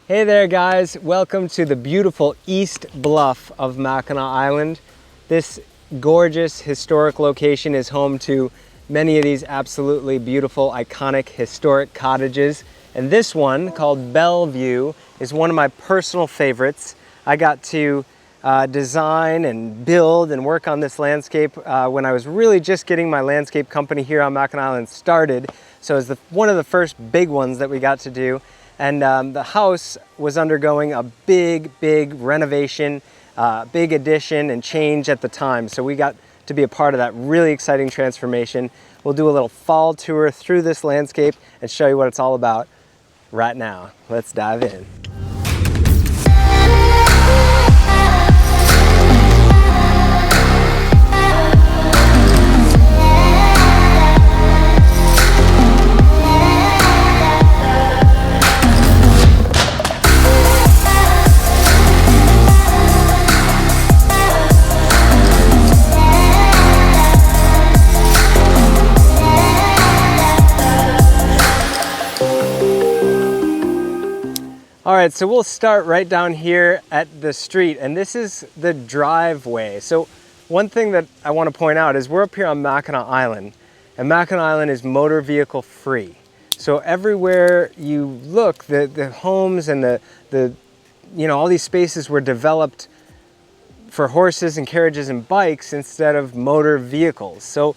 Hey there guys, welcome to the beautiful East Bluff of Mackinac Island. This gorgeous historic location is home to many of these absolutely beautiful, iconic, historic cottages. And this one, called Bellevue, is one of my personal favorites. I got to design and build and work on this landscape when I was really just getting my landscape company here on Mackinac Island started. So it was one of the first big ones that we got to do. And the house was undergoing a big renovation, big addition and change at the time. So we got to be a part of that really exciting transformation. We'll do a little fall tour through this landscape and show you what it's all about right now. Let's dive in. All right, so we'll start right down here at the street, and this is the driveway. So one thing that I want to point out is we're up here on Mackinac Island, and Mackinac Island is motor vehicle free. So everywhere you look, the homes and all these spaces were developed for horses and carriages and bikes instead of motor vehicles. So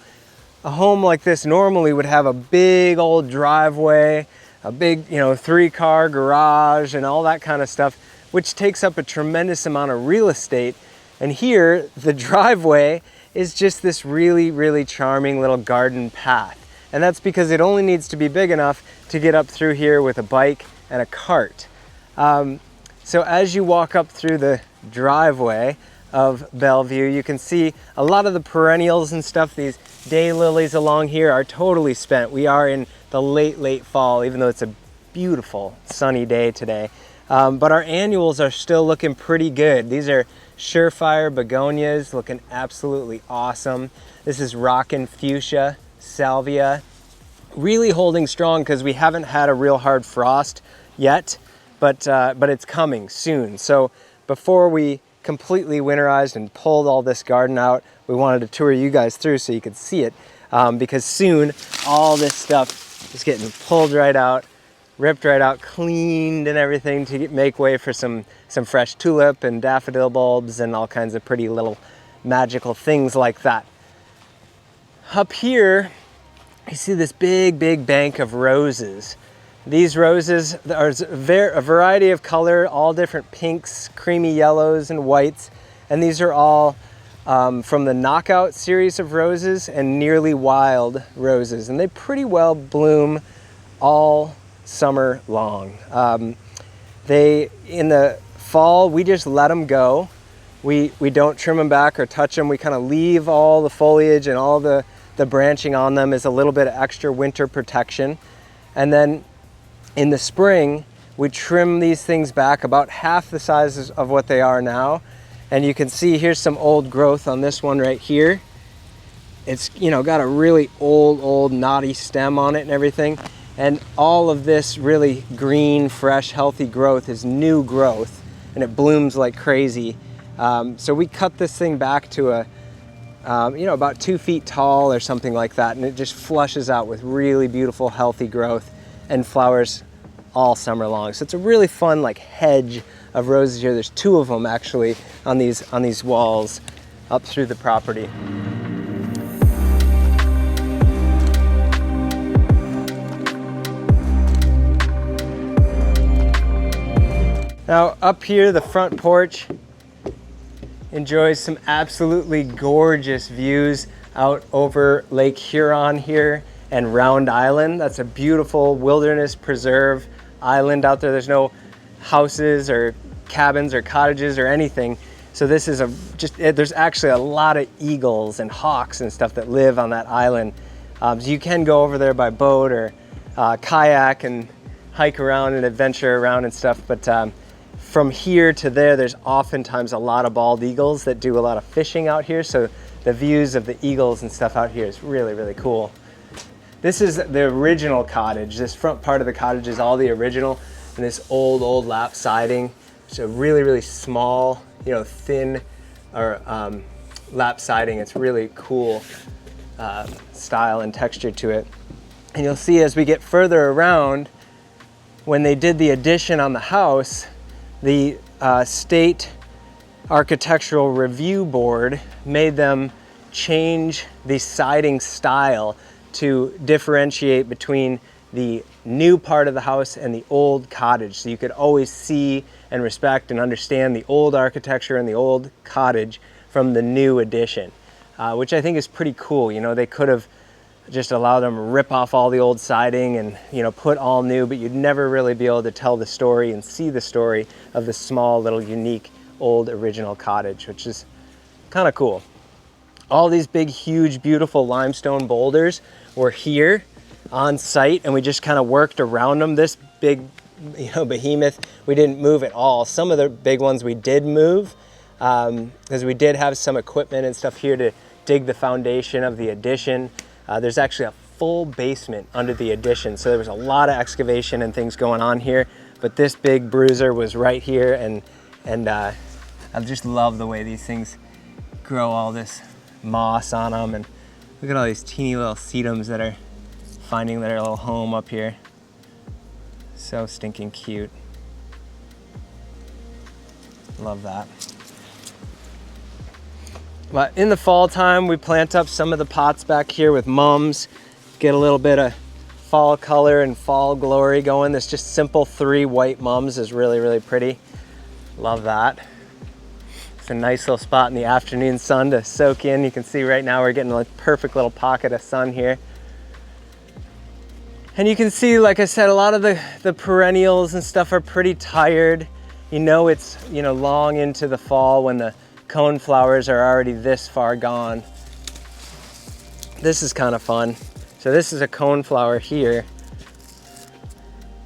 a home like this normally would have a big old driveway, a big, 3-car garage and all that kind of stuff, which takes up a tremendous amount of real estate. And here, the driveway is just this really charming little garden path. And that's because it only needs to be big enough to get up through here with a bike and a cart. So as you walk up through the driveway of Bellevue, you can see a lot of the perennials and stuff. These daylilies along here are totally spent. We are in the late fall, even though it's a beautiful sunny day today. But our annuals are still looking pretty good. These are surefire begonias, looking absolutely awesome. This is rockin' fuchsia, salvia, really holding strong because we haven't had a real hard frost yet, but it's coming soon. So before we completely winterized and pulled all this garden out, we wanted to tour you guys through so you could see it, because soon all this stuff is getting pulled right out, ripped right out, cleaned and everything to make way for some fresh tulip and daffodil bulbs and all kinds of pretty little magical things like that. Up here, you see this big bank of roses. These roses are a variety of color, all different pinks, creamy yellows, and whites. And these are all from the Knockout series of roses and Nearly Wild roses. And they pretty well bloom all summer long. In the fall, we just let them go. We don't trim them back or touch them. We kind of leave all the foliage and all the branching on them as a little bit of extra winter protection. And then in the spring, we trim these things back about half the size of what they are now. And you can see here's some old growth on this one right here. It's got a really old knotty stem on it and everything. And all of this really green, fresh, healthy growth is new growth, and it blooms like crazy. So we cut this thing back to about 2 feet tall or something like that, and it just flushes out with really beautiful, healthy growth and flowers all summer long. So it's a really fun hedge of roses here. There's 2 of them actually on these walls up through the property. Now up here, the front porch enjoys some absolutely gorgeous views out over Lake Huron here and Round Island. That's a beautiful wilderness preserve island out there. There's no houses or cabins or cottages or anything. So this is there's actually a lot of eagles and hawks and stuff that live on that island. So you can go over there by boat or kayak and hike around and adventure around and stuff. But from here to there, there's oftentimes a lot of bald eagles that do a lot of fishing out here. So the views of the eagles and stuff out here is really cool. This is the original cottage. This front part of the cottage is all the original. and this old lap siding. It's a really small, you know, thin or lap siding. It's really cool style and texture to it. And you'll see as we get further around, when they did the addition on the house, the state architectural review board made them change the siding style to differentiate between the new part of the house and the old cottage. So you could always see and respect and understand the old architecture and the old cottage from the new addition, which I think is pretty cool. You know, they could have just allowed them to rip off all the old siding and, you know, put all new, but you'd never really be able to tell the story and see the story of the small little unique old original cottage, which is kind of cool. All these big, huge, beautiful limestone boulders were here on site, and we just kind of worked around them. This big, you know, behemoth, we didn't move at all. Some of the big ones we did move, because we did have some equipment and stuff here to dig the foundation of the addition. There's actually a full basement under the addition, so there was a lot of excavation and things going on here, but this big bruiser was right here, and I just love the way these things grow all this moss on them, and look at all these teeny little sedums that are finding their little home up here. So stinking cute. Love that. But in the fall time, we plant up some of the pots back here with mums, get a little bit of fall color and fall glory going. This just simple 3 white mums is really pretty. Love that. It's a nice little spot in the afternoon sun to soak in. You can see right now we're getting a perfect little pocket of sun here. And you can see, like I said, a lot of the perennials and stuff are pretty tired. You know, it's, you know, long into the fall when the cone flowers are already this far gone. This is kind of fun. So this is a cone flower here,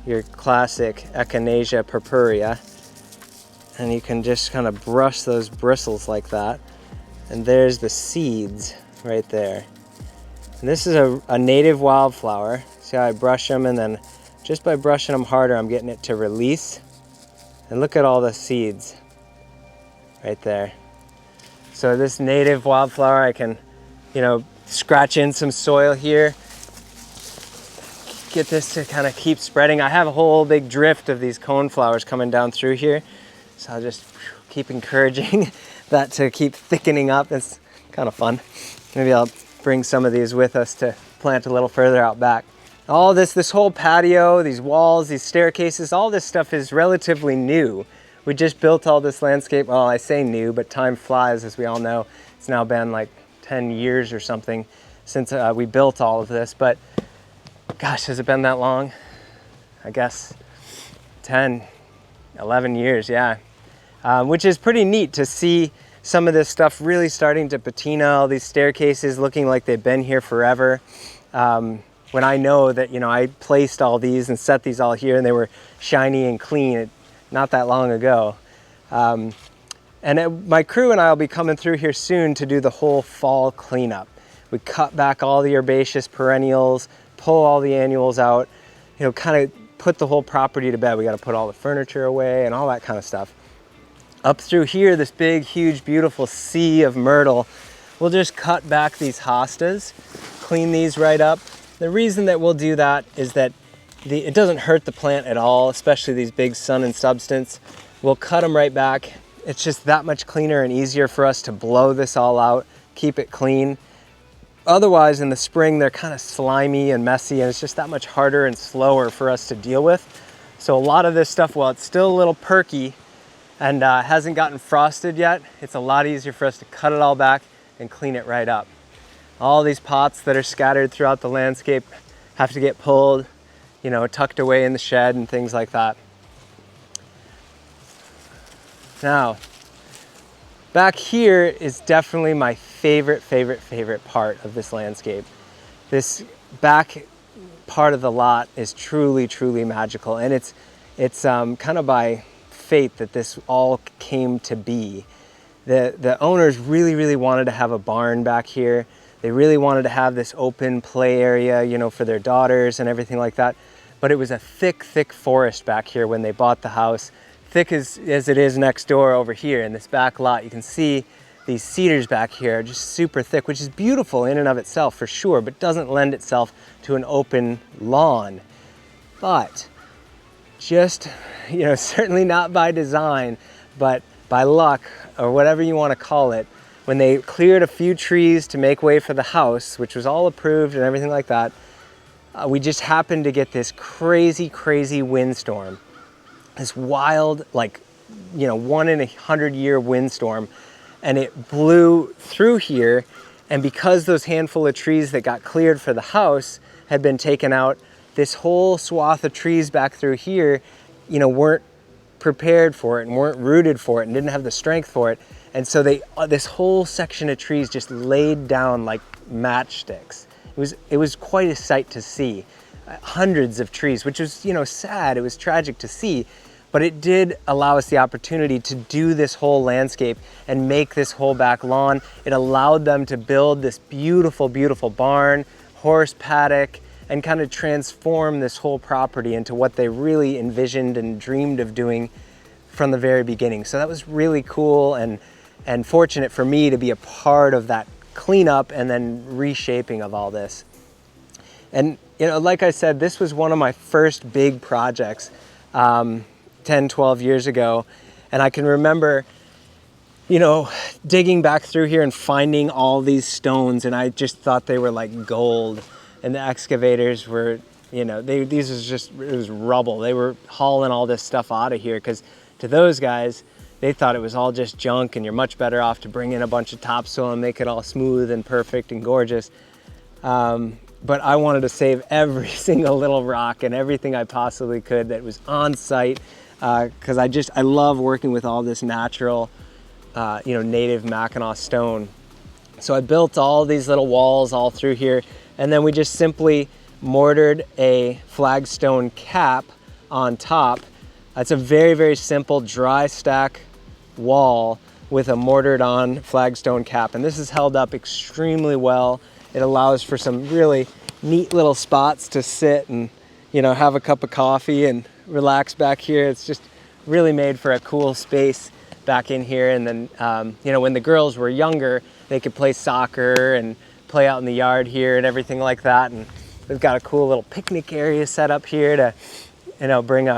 your classic Echinacea purpurea. And you can just kind of brush those bristles like that. And there's the seeds right there. And this is a native wildflower. See how I brush them, and then just by brushing them harder, I'm getting it to release. And look at all the seeds right there. So this native wildflower, I can, you know, scratch in some soil here, get this to kind of keep spreading. I have a whole big drift of these cone flowers coming down through here. So I'll just keep encouraging that to keep thickening up. It's kind of fun. Maybe I'll bring some of these with us to plant a little further out back. All this whole patio, these walls, these staircases, all this stuff is relatively new. We just built all this landscape. Well, I say new, but time flies, as we all know. It's now been like 10 years or something since we built all of this. But gosh, has it been that long? I guess 10, 11 years, yeah. Which is pretty neat to see some of this stuff really starting to patina, all these staircases looking like they've been here forever. When I know that, you know, I placed all these and set these all here and they were shiny and clean not that long ago. My crew and I will be coming through here soon to do the whole fall cleanup. We cut back all the herbaceous perennials, pull all the annuals out, you know, kind of put the whole property to bed. We got to put all the furniture away and all that kind of stuff. Up through here, this big, huge, beautiful sea of myrtle, we'll just cut back these hostas, clean these right up. The reason that we'll do that is that it doesn't hurt the plant at all, especially these big sun and substance. We'll cut them right back. It's just that much cleaner and easier for us to blow this all out, keep it clean. Otherwise, in the spring, they're kind of slimy and messy, and it's just that much harder and slower for us to deal with. So a lot of this stuff, while it's still a little perky and hasn't gotten frosted yet, it's a lot easier for us to cut it all back and clean it right up. All these pots that are scattered throughout the landscape have to get pulled, you know, tucked away in the shed and things like that. Now, back here is definitely my favorite part of this landscape. This back part of the lot is truly magical, and it's kind of by fate that this all came to be. The owners really wanted to have a barn back here. They really wanted to have this open play area, you know, for their daughters and everything like that. but it was a thick, thick forest back here when they bought the house. Thick as it is next door over here in this back lot. You can see these cedars back here are just super thick, which is beautiful in and of itself for sure, but doesn't lend itself to an open lawn. But just, certainly not by design, but by luck, or whatever you want to call it, when they cleared a few trees to make way for the house, which was all approved and everything like that, we just happened to get this crazy, crazy windstorm. This wild, 1 in 100-year windstorm, and it blew through here. And because those handful of trees that got cleared for the house had been taken out, this whole swath of trees back through here, weren't prepared for it and weren't rooted for it and didn't have the strength for it. And so this whole section of trees just laid down like matchsticks. It was quite a sight to see. Hundreds of trees, which was, sad. It was tragic to see, but it did allow us the opportunity to do this whole landscape and make this whole back lawn. It allowed them to build this beautiful, beautiful barn, horse paddock, and kind of transform this whole property into what they really envisioned and dreamed of doing from the very beginning. So that was really cool and fortunate for me to be a part of that cleanup and then reshaping of all this. And like I said, this was one of my first big projects 10, 12 years ago. And I can remember, digging back through here and finding all these stones, and I just thought they were like gold. And the excavators were, it was rubble. They were hauling all this stuff out of here because to those guys, they thought it was all just junk and you're much better off to bring in a bunch of topsoil and make it all smooth and perfect and gorgeous. But I wanted to save every single little rock and everything I possibly could that was on site because I love working with all this natural, native Mackinac stone. So I built all these little walls all through here, and then we just simply mortared a flagstone cap on top. It's a very, very simple dry stack wall with a mortared on flagstone cap, and this is held up extremely well. It allows for some really neat little spots to sit and have a cup of coffee and relax back here. It's just really made for a cool space back in here. And then when the girls were younger, they could play soccer and play out in the yard here and everything like that. And we've got a cool little picnic area set up here to bring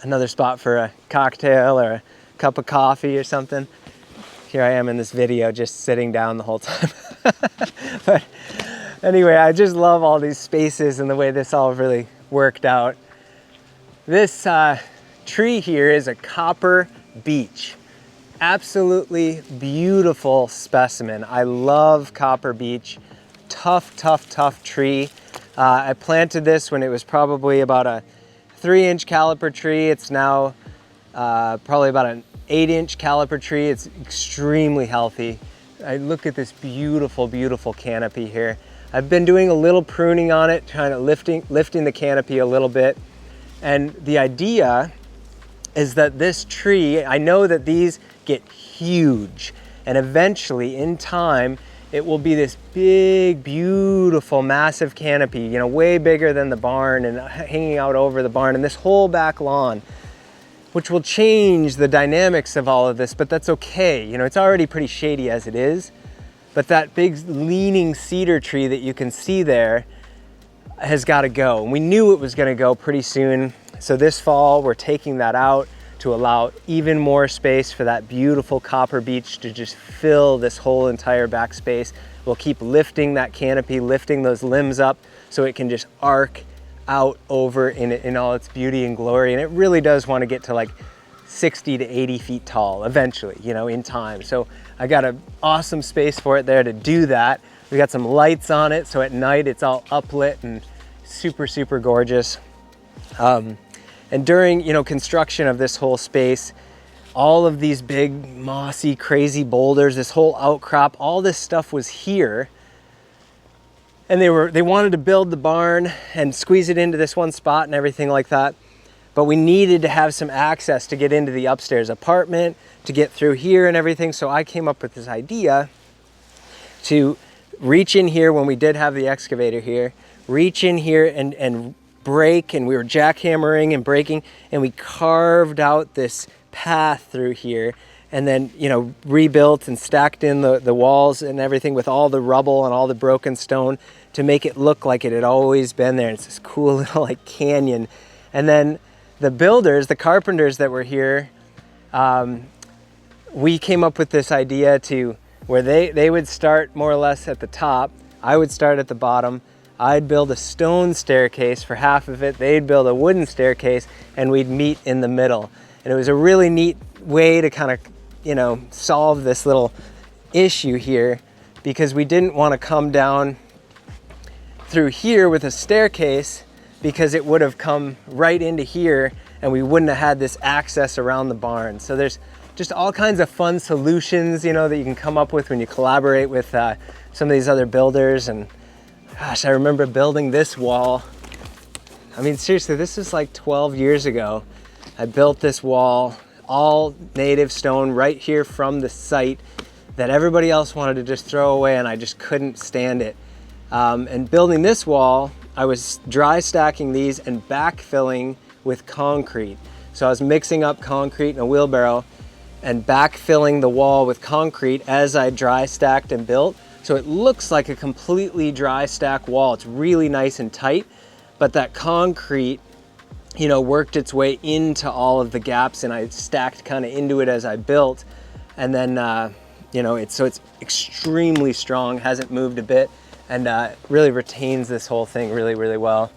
another spot for a cocktail or a cup of coffee or something. Here I am in this video just sitting down the whole time. But anyway, I just love all these spaces and the way this all really worked out. This tree here is a copper beech. Absolutely beautiful specimen. I love copper beech. Tough, tough, tough tree. I planted this when it was probably about a 3-inch caliper tree. It's now probably about an 8-inch caliper tree. It's extremely healthy. I look at this beautiful, beautiful canopy here. I've been doing a little pruning on it, trying to lifting the canopy a little bit. And the idea is that this tree, I know that these get huge, and eventually in time, it will be this big, beautiful, massive canopy, way bigger than the barn and hanging out over the barn and this whole back lawn, which will change the dynamics of all of this, but that's okay. It's already pretty shady as it is, but that big leaning cedar tree that you can see there has got to go. And we knew it was going to go pretty soon. So this fall, we're taking that out to allow even more space for that beautiful copper beech to just fill this whole entire back space. We'll keep lifting that canopy, lifting those limbs up so it can just arc out over in all its beauty and glory. And it really does want to get to like 60 to 80 feet tall eventually, in time. So I got an awesome space for it there to do that. We got some lights on it, so at night it's all uplit and super, super gorgeous. And during, construction of this whole space, all of these big, mossy, crazy boulders, this whole outcrop, all this stuff was here. And they wanted to build the barn and squeeze it into this one spot and everything like that. But we needed to have some access to get into the upstairs apartment, to get through here and everything. So I came up with this idea to reach in here when we did have the excavator here, reach in here and break, and we were jackhammering and breaking, and we carved out this path through here, and then, you know, rebuilt and stacked in the walls and everything with all the rubble and all the broken stone to make it look like it had always been there. It's this cool little like canyon. And then the builders, the carpenters that were here, we came up with this idea to where they would start more or less at the top, I would start at the bottom, I'd build a stone staircase for half of it, they'd build a wooden staircase, and we'd meet in the middle. And it was a really neat way to kind of, you know, solve this little issue here, because we didn't want to come down through here with a staircase, because it would have come right into here and we wouldn't have had this access around the barn. So there's just all kinds of fun solutions, you know, that you can come up with when you collaborate with some of these other builders. And gosh, I remember building this wall. I mean, seriously, this is like 12 years ago. I built this wall, all native stone right here from the site that everybody else wanted to just throw away, and I just couldn't stand it. And building this wall, I was dry stacking these and backfilling with concrete. So I was mixing up concrete in a wheelbarrow and backfilling the wall with concrete as I dry stacked and built. So it looks like a completely dry stack wall. It's really nice and tight, but that concrete, you know, worked its way into all of the gaps, and I stacked kind of into it as I built. And then, you know, it's extremely strong, hasn't moved a bit, and really retains this whole thing really, really well.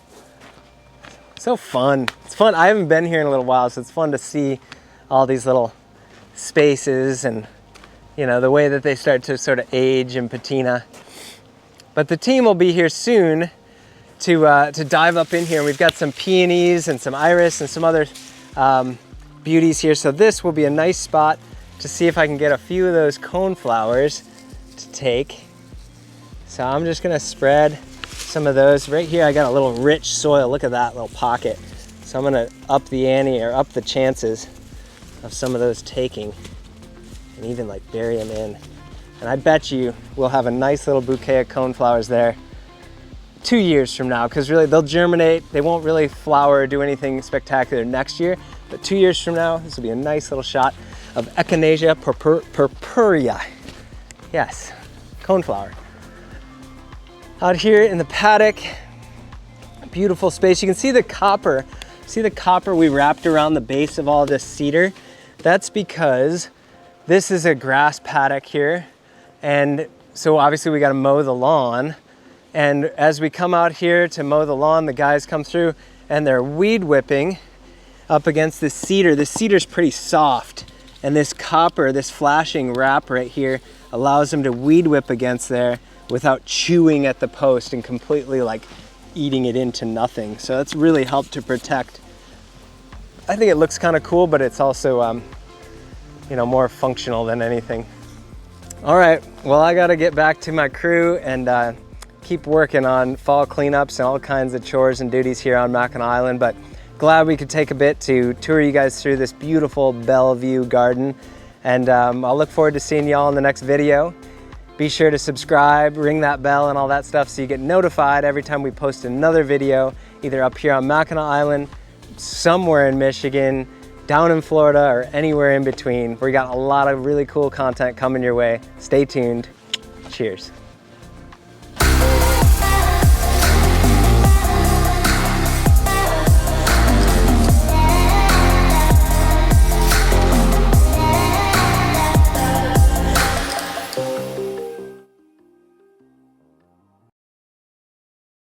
So fun. It's fun. I haven't been here in a little while, so it's fun to see all these little spaces and, you know, the way that they start to sort of age and patina. But the team will be here soon to dive up in here. We've got some peonies and some iris and some other beauties here. So this will be a nice spot to see if I can get a few of those coneflowers to take. So I'm just gonna spread some of those. Right here I got a little rich soil. Look at that little pocket. So I'm gonna up the ante, or up the chances of some of those taking, and even like bury them in. And I bet you we'll have a nice little bouquet of coneflowers there 2 years from now, because really they'll germinate. They won't really flower or do anything spectacular next year, but 2 years from now, this will be a nice little shot of Echinacea purpurea. Yes, coneflower. Out here in the paddock, beautiful space. You can see the copper. See the copper we wrapped around the base of all this cedar? That's because this is a grass paddock here. And so obviously we got to mow the lawn. And as we come out here to mow the lawn, the guys come through and they're weed whipping up against this cedar. The cedar's pretty soft. And this copper, this flashing wrap right here, allows them to weed whip against there without chewing at the post and completely like eating it into nothing. So that's really helped to protect. I think it looks kind of cool, but it's also, you know, more functional than anything. All right, well, I gotta get back to my crew and keep working on fall cleanups and all kinds of chores and duties here on Mackinac Island, but glad we could take a bit to tour you guys through this beautiful Bellevue garden. And I'll look forward to seeing y'all in the next video. Be sure to subscribe, ring that bell and all that stuff so you get notified every time we post another video, either up here on Mackinac Island, somewhere in Michigan, down in Florida, or anywhere in between. We got a lot of really cool content coming your way. Stay tuned. Cheers.